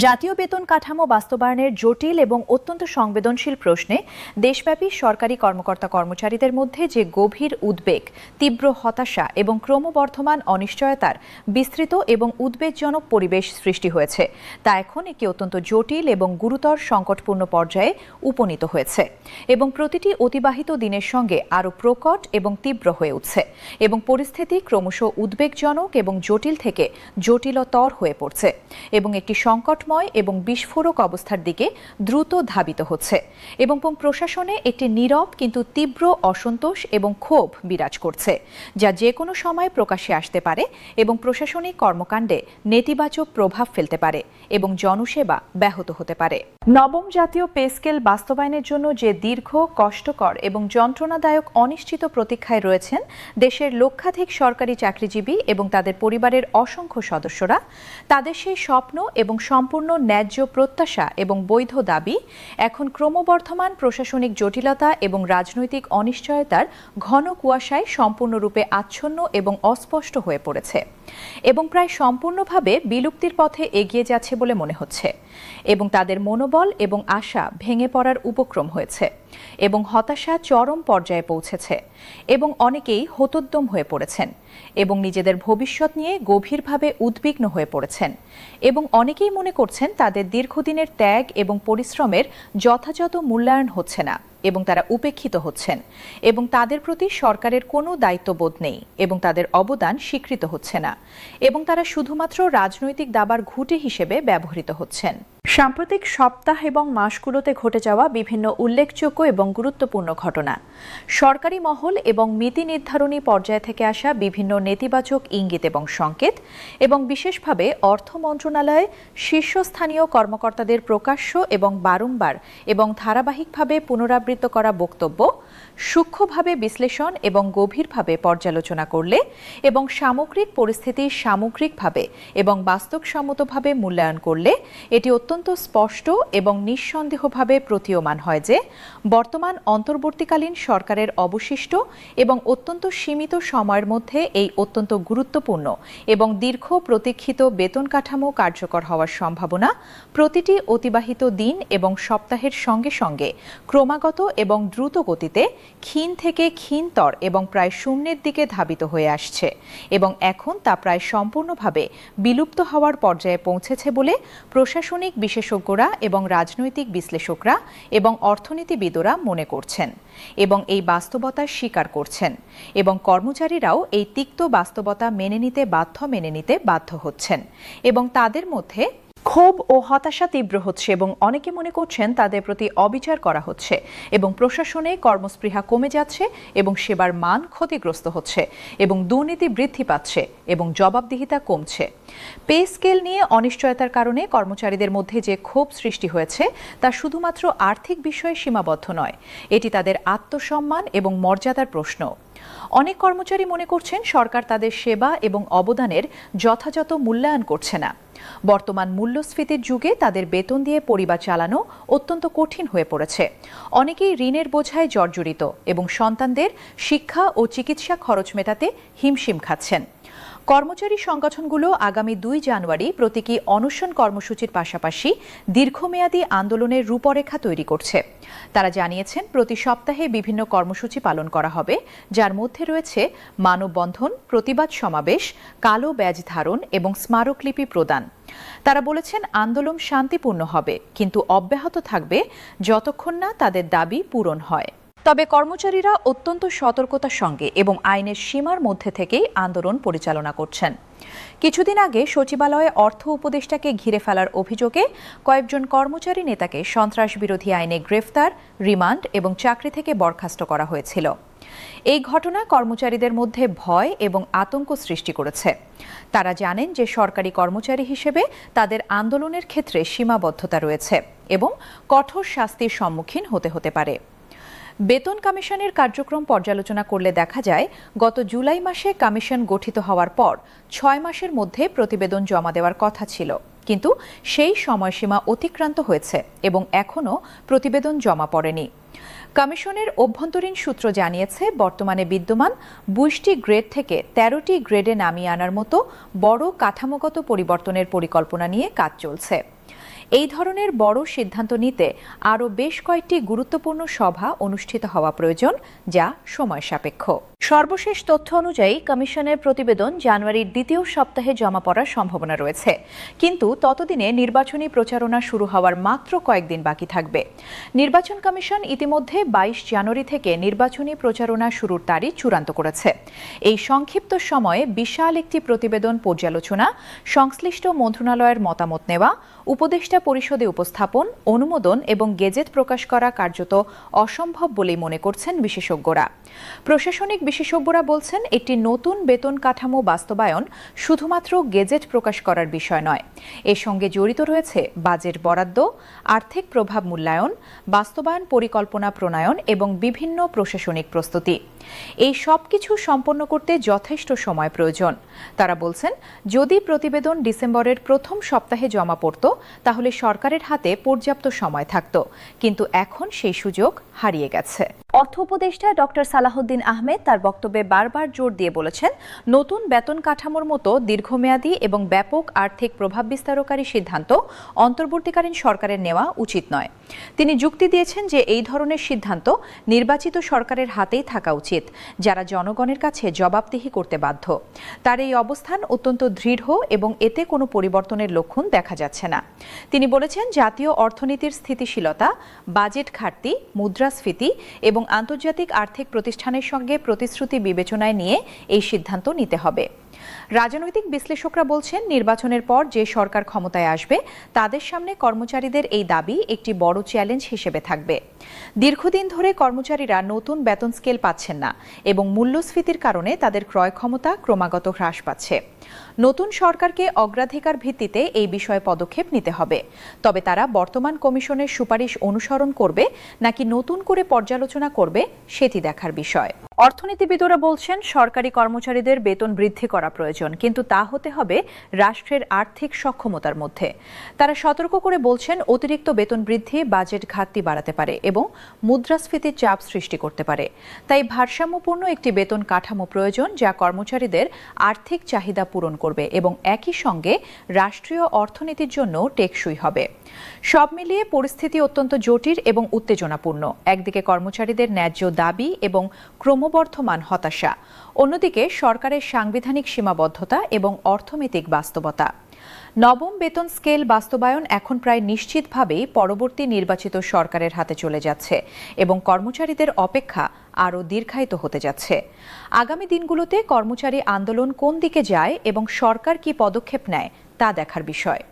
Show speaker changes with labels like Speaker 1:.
Speaker 1: জাতীয় বেতন কাঠামো বাস্তবায়নের জটিল এবং অত্যন্ত সংবেদনশীল প্রশ্নে দেশব্যাপী সরকারি কর্মকর্তা কর্মচারীদের মধ্যে যে গভীর উদ্বেগ, তীব্র হতাশা এবং ক্রমবর্ধমান অনিশ্চয়তার বিস্তৃত এবং উদ্বেগজনক পরিবেশ সৃষ্টি হয়েছে তা এখন একটি অত্যন্ত জটিল এবং গুরুতর সংকটপূর্ণ পর্যায়ে উপনীত হয়েছে এবং প্রতিটি অতিবাহিত দিনের সঙ্গে আরও প্রকট এবং তীব্র হয়ে উঠছে এবং পরিস্থিতি ক্রমশ উদ্বেগজনক এবং জটিল থেকে জটিলতর হয়ে পড়ছে এবং একটি সংকটময় এবং বিস্ফোরক অবস্থার দিকে দ্রুত ধাবিত হচ্ছে এবং প্রশাসনে একটি নীরব কিন্তু তীব্র অসন্তোষ এবং ক্ষোভ বিরাজ করছে যা যে কোনো সময় প্রকাশ্যে আসতে পারে এবং প্রশাসনিক কর্মকাণ্ডে নেতিবাচক প্রভাব ফেলতে পারে এবং জনসেবা ব্যাহত হতে পারে। নবম জাতীয় পে স্কেল বাস্তবায়নের জন্য যে দীর্ঘ, কষ্টকর এবং যন্ত্রণাদায়ক অনিশ্চিত প্রতীক্ষায় রয়েছেন দেশের লক্ষাধিক সরকারি চাকরিজীবী এবং তাদের পরিবারের অসংখ্য সদস্যরা, তাদের সেই স্বপ্ন এবং সম্পূর্ণ ন্যায্য প্রত্যাশা এবং বৈধ দাবি এখন ক্রমবর্ধমান প্রশাসনিক জটিলতা এবং রাজনৈতিক অনিশ্চয়তার ঘন কুয়াশায় সম্পূর্ণরূপে আচ্ছন্ন এবং অস্পষ্ট হয়ে পড়েছে এবং প্রায় সম্পূর্ণভাবে বিলুপ্তির পথে এগিয়ে যাচ্ছে বলে মনে হচ্ছে এবং তাদের মনোবল এবং আশা ভেঙে পড়ার উপক্রম হয়েছে এবং হতাশা চরম পর্যায়ে পৌঁছেছে এবং অনেকেই হতোদ্যম হয়ে পড়েছেন এবং নিজেদের ভবিষ্যৎ নিয়ে গভীরভাবে উদ্বিগ্ন হয়ে পড়েছেন এবং অনেকেই মনে করছেন তাদের দীর্ঘদিনের ত্যাগ এবং পরিশ্রমের যথাযথ মূল্যায়ন হচ্ছে না এবং তারা উপেক্ষিত হচ্ছেন এবং তাদের প্রতি সরকারের কোনো দায়িত্ববোধ নেই এবং তাদের অবদান স্বীকৃত হচ্ছে না এবং তারা শুধুমাত্র রাজনৈতিক দাবার ঘুঁটে হিসেবে ব্যবহৃত হচ্ছেন। সাম্প্রতিক সপ্তাহ এবং মাসগুলোতে ঘটে যাওয়া বিভিন্ন উল্লেখযোগ্য এবং গুরুত্বপূর্ণ ঘটনা, সরকারি মহল এবং নীতি নির্ধারণী পর্যায় থেকে আসা বিভিন্ন নেতিবাচক ইঙ্গিত এবং সংকেত এবং বিশেষভাবে অর্থ মন্ত্রণালয়ে শীর্ষস্থানীয় কর্মকর্তাদের প্রকাশ্য এবং বারংবার এবং ধারাবাহিকভাবে পুনরাবৃত্ত করা বক্তব্য সূক্ষ্মভাবে বিশ্লেষণ এবং গভীরভাবে পর্যালোচনা করলে এবং সামগ্রিক পরিস্থিতি সামগ্রিকভাবে এবং বাস্তবসম্মতভাবে মূল্যায়ন করলে এটি অত্যন্ত স্পষ্ট এবং নিঃসন্দেহভাবে প্রতীয়মান হয় যে বর্তমান অন্তর্বর্তীকালীন সরকারের অবশিষ্ট এবং অত্যন্ত সীমিত সময়ের মধ্যে এই অত্যন্ত গুরুত্বপূর্ণ এবং দীর্ঘ প্রতীক্ষিত বেতন কাঠামো কার্যকর হওয়ার সম্ভাবনা প্রতিটি অতিবাহিত দিন এবং সপ্তাহের সঙ্গে সঙ্গে ক্রমাগত এবং দ্রুত গতিতে ক্ষীণ থেকে ক্ষীণতর এবং প্রায় শূন্যের দিকে ধাবিত হয়ে আসছে এবং এখন তা প্রায় সম্পূর্ণভাবে বিলুপ্ত হওয়ার পর্যায়ে পৌঁছেছে বলে প্রশাসনিক বিশেষজ্ঞরা এবং রাজনৈতিক বিশ্লেষকরা এবং অর্থনীতিবিদরা মনে করছেন এবং এই বাস্তবতা স্বীকার করছেন এবং কর্মচারীরাও এই তিক্ত বাস্তবতা মেনে নিতে বাধ্য হচ্ছেন এবং তাদের মধ্যে ক্ষোভ ও হতাশা তীব্র হচ্ছে এবং অনেকে মনে করছেন তাদের প্রতি অবিচার করা হচ্ছে এবং প্রশাসনে কর্মস্পৃহা কমে যাচ্ছে এবং সেবার মান ক্ষতিগ্রস্ত হচ্ছে এবং দুর্নীতি বৃদ্ধি পাচ্ছে এবং জবাবদিহিতা কমছে। পে স্কেল নিয়ে অনিশ্চয়তার কারণে কর্মচারীদের মধ্যে যে ক্ষোভ সৃষ্টি হয়েছে তা শুধুমাত্র আর্থিক বিষয়ে সীমাবদ্ধ নয়, এটি তাদের আত্মসম্মান এবং মর্যাদার প্রশ্ন। অনেক কর্মচারী মনে করছেন সরকার তাদের সেবা এবং অবদানের যথাযথ মূল্যায়ন করছে না। বর্তমান মূল্যস্ফীতির যুগে তাদের বেতন দিয়ে পরিবার চালানো অত্যন্ত কঠিন হয়ে পড়েছে। অনেকেই ঋণের বোঝায় জর্জরিত এবং সন্তানদের শিক্ষা ও চিকিৎসা খরচ মেটাতে হিমশিম খাচ্ছেন। কর্মচারী সংগঠনগুলো আগামী 2 জানুয়ারি প্রতীকী অনশন কর্মসূচির পাশাপাশি দীর্ঘমেয়াদী আন্দোলনের রূপরেখা তৈরি করছে। তারা জানিয়েছেন প্রতি সপ্তাহে বিভিন্ন কর্মসূচি পালন করা হবে, যার মধ্যে রয়েছে মানববন্ধন, প্রতিবাদ সমাবেশ, কালো ব্যাজ ধারণ এবং স্মারকলিপি প্রদান। তারা বলেছেন আন্দোলন শান্তিপূর্ণ হবে কিন্তু অব্যাহত থাকবে যতক্ষণ না তাদের দাবি পূরণ হয়। তবে কর্মচারীরা অত্যন্ত সতর্কতার সঙ্গে এবং আইনের সীমার মধ্যে থেকেই আন্দোলন পরিচালনা করছেন। কিছুদিন আগে সচিবালয়ে অর্থ উপদেষ্টাকে ঘিরে ফেলার অভিযোগে কয়েকজন কর্মচারী নেতাকে সন্ত্রাস বিরোধী আইনে গ্রেফতার, রিমান্ড এবং চাকরি থেকে বরখাস্ত করা হয়েছিল। এই ঘটনা কর্মচারীদের মধ্যে ভয় এবং আতঙ্ক সৃষ্টি করেছে। তারা জানেন যে সরকারি কর্মচারী হিসেবে তাদের আন্দোলনের ক্ষেত্রে সীমাবদ্ধতা রয়েছে এবং কঠোর শাস্তির সম্মুখীন হতে পারে। বেতন কমিশনের কার্যক্রম পর্যালোচনা করলে দেখা যায় গত জুলাই মাসে কমিশন গঠিত হওয়ার পর 6 মাসের মধ্যে প্রতিবেদন জমা দেওয়ার কথা ছিল, কিন্তু সেই সময়সীমা অতিক্রান্ত হয়েছে এবং এখনও প্রতিবেদন জমা পড়েনি। কমিশনের অভ্যন্তরীণ সূত্র জানিয়েছে বর্তমানে বিদ্যমান 22টি গ্রেড থেকে 13টি গ্রেডে নামিয়ে আনার মতো বড় কাঠামোগত পরিবর্তনের পরিকল্পনা নিয়ে কাজ চলছে। এই ধরনের বড় সিদ্ধান্ত নিতে আরও বেশ কয়েকটি গুরুত্বপূর্ণ সভা অনুষ্ঠিত হওয়া প্রয়োজন, যা সময় সাপেক্ষ। সর্বশেষ তথ্য অনুযায়ী কমিশনের প্রতিবেদন জানুয়ারির দ্বিতীয় সপ্তাহে জমা পড়ার সম্ভাবনা রয়েছে, কিন্তু ততদিনে নির্বাচনী প্রচারণা শুরু হওয়ার মাত্র কয়েকদিন বাকি থাকবে। নির্বাচন কমিশন ইতিমধ্যে 22 জানুয়ারি থেকে নির্বাচনী প্রচারণা শুরুর তারিখ চূড়ান্ত করেছে। এই সংক্ষিপ্ত সময়ে বিশাল একটি প্রতিবেদন পর্যালোচনা, সংশ্লিষ্ট মন্ত্রণালয়ের মতামত নেওয়া, উপদেষ্টা পরিষদে উপস্থাপন, অনুমোদন এবং গেজেট প্রকাশ করা কার্যত অসম্ভব বলেই মনে করছেন বিশেষজ্ঞরা। প্রশাসনিক বিশেষজ্ঞরা বলছেন, একটি নতুন বেতন কাঠামো বাস্তবায়ন শুধুমাত্র গেজেট প্রকাশ করার বিষয় নয়। এর সঙ্গে জড়িত রয়েছে বাজেট বরাদ্দ, আর্থিক প্রভাব মূল্যায়ন, বাস্তবায়ন পরিকল্পনা প্রণয়ন এবং বিভিন্ন প্রশাসনিক প্রস্তুতি। এই সব কিছু সম্পন্ন করতে যথেষ্ট সময় প্রয়োজন। তারা বলছেন, যদি প্রতিবেদন ডিসেম্বরের প্রথম সপ্তাহে জমা পড়ত তাহলে সরকারের হাতে পর্যাপ্ত সময় থাকত, কিন্তু এখন সেই সুযোগ হারিয়ে গেছে। অর্থ উপদেষ্টা ডক্টর সালাহউদ্দিন আহমেদ তার বক্তব্যে বারবার জোর দিয়ে বলেছেন, নতুন বেতন কাঠামোর মতো দীর্ঘমেয়াদী এবং ব্যাপক আর্থিক প্রভাব বিস্তারকারী সিদ্ধান্ত অন্তর্বর্তীকালীন সরকারের নেওয়া উচিত নয়। তিনি যুক্তি দিয়েছেন যে এই ধরনের সিদ্ধান্ত নির্বাচিত সরকারের হাতেই থাকা উচিত, যারা জনগণের কাছে জবাবদিহি করতে বাধ্য। তার এই অবস্থান অত্যন্ত দৃঢ় এবং এতে কোনো পরিবর্তনের লক্ষণ দেখা যাচ্ছে না। তিনি বলেছেন, জাতীয় অর্থনীতির স্থিতিশীলতা, বাজেট ঘাটতি, মুদ্রাস্ফীতি এবং আন্তর্জাতিক আর্থিক প্রতিষ্ঠানের সঙ্গে প্রতিশ্রুতি বিবেচনায় নিয়ে এই সিদ্ধান্ত নিতে হবে। রাজনৈতিক বিশ্লেষকরা বলছেন, নির্বাচনের পর যে সরকার ক্ষমতায় আসবে তাদের সামনে কর্মচারীদের এই দাবি একটি বড় চ্যালেঞ্জ হিসেবে থাকবে। দীর্ঘদিন ধরে কর্মচারীরা নতুন বেতন স্কেল পাচ্ছেন না এবং মূল্যস্ফীতির কারণে তাদের ক্রয় ক্ষমতা ক্রমাগত হ্রাস পাচ্ছে। নতুন সরকারকে অগ্রাধিকার ভিত্তিতে এই বিষয়ে পদক্ষেপ নিতে হবে। তবে তারা বর্তমান কমিশনের সুপারিশ অনুসরণ করবে নাকি নতুন করে পর্যালোচনা করবে সেটি দেখার বিষয়। অর্থনীতিবিদরা বলছেন, সরকারি কর্মচারীদের বেতন বৃদ্ধি করা প্রয়োজন, কিন্তু তা হতে হবে রাষ্ট্রের আর্থিক সক্ষমতার মধ্যে। তারা সতর্ক করে বলছেন, অতিরিক্ত বেতন বৃদ্ধি বাজেট ঘাটতি বাড়াতে পারে এবং মুদ্রাস্ফীতির চাপ সৃষ্টি করতে পারে। তাই ভারসাম্যপূর্ণ একটি বেতন কাঠামো প্রয়োজন, যা কর্মচারীদের আর্থিক চাহিদা পূরণ করবে এবং একই সঙ্গে রাষ্ট্রীয় অর্থনীতির জন্য টেকসই হবে। সব মিলিয়ে পরিস্থিতি অত্যন্ত জটিল এবং উত্তেজনাপূর্ণ। একদিকে কর্মচারীদের ন্যায্য দাবি এবং ক্রমবর্ধমান হতাশা, অন্যদিকে সরকারের সাংবিধানিক সীমাবদ্ধতা এবং অর্থনৈতিক বাস্তবতা। নবম বেতন স্কেল বাস্তবায়ন এখন প্রায় নিশ্চিতভাবেই পরবর্তী নির্বাচিত সরকারের হাতে চলে যাচ্ছে এবং কর্মচারীদের অপেক্ষা আরও দীর্ঘায়িত হতে যাচ্ছে। আগামী দিনগুলোতে কর্মচারী আন্দোলন কোন দিকে যায় এবং সরকার কি পদক্ষেপ নেয় তা দেখার বিষয়।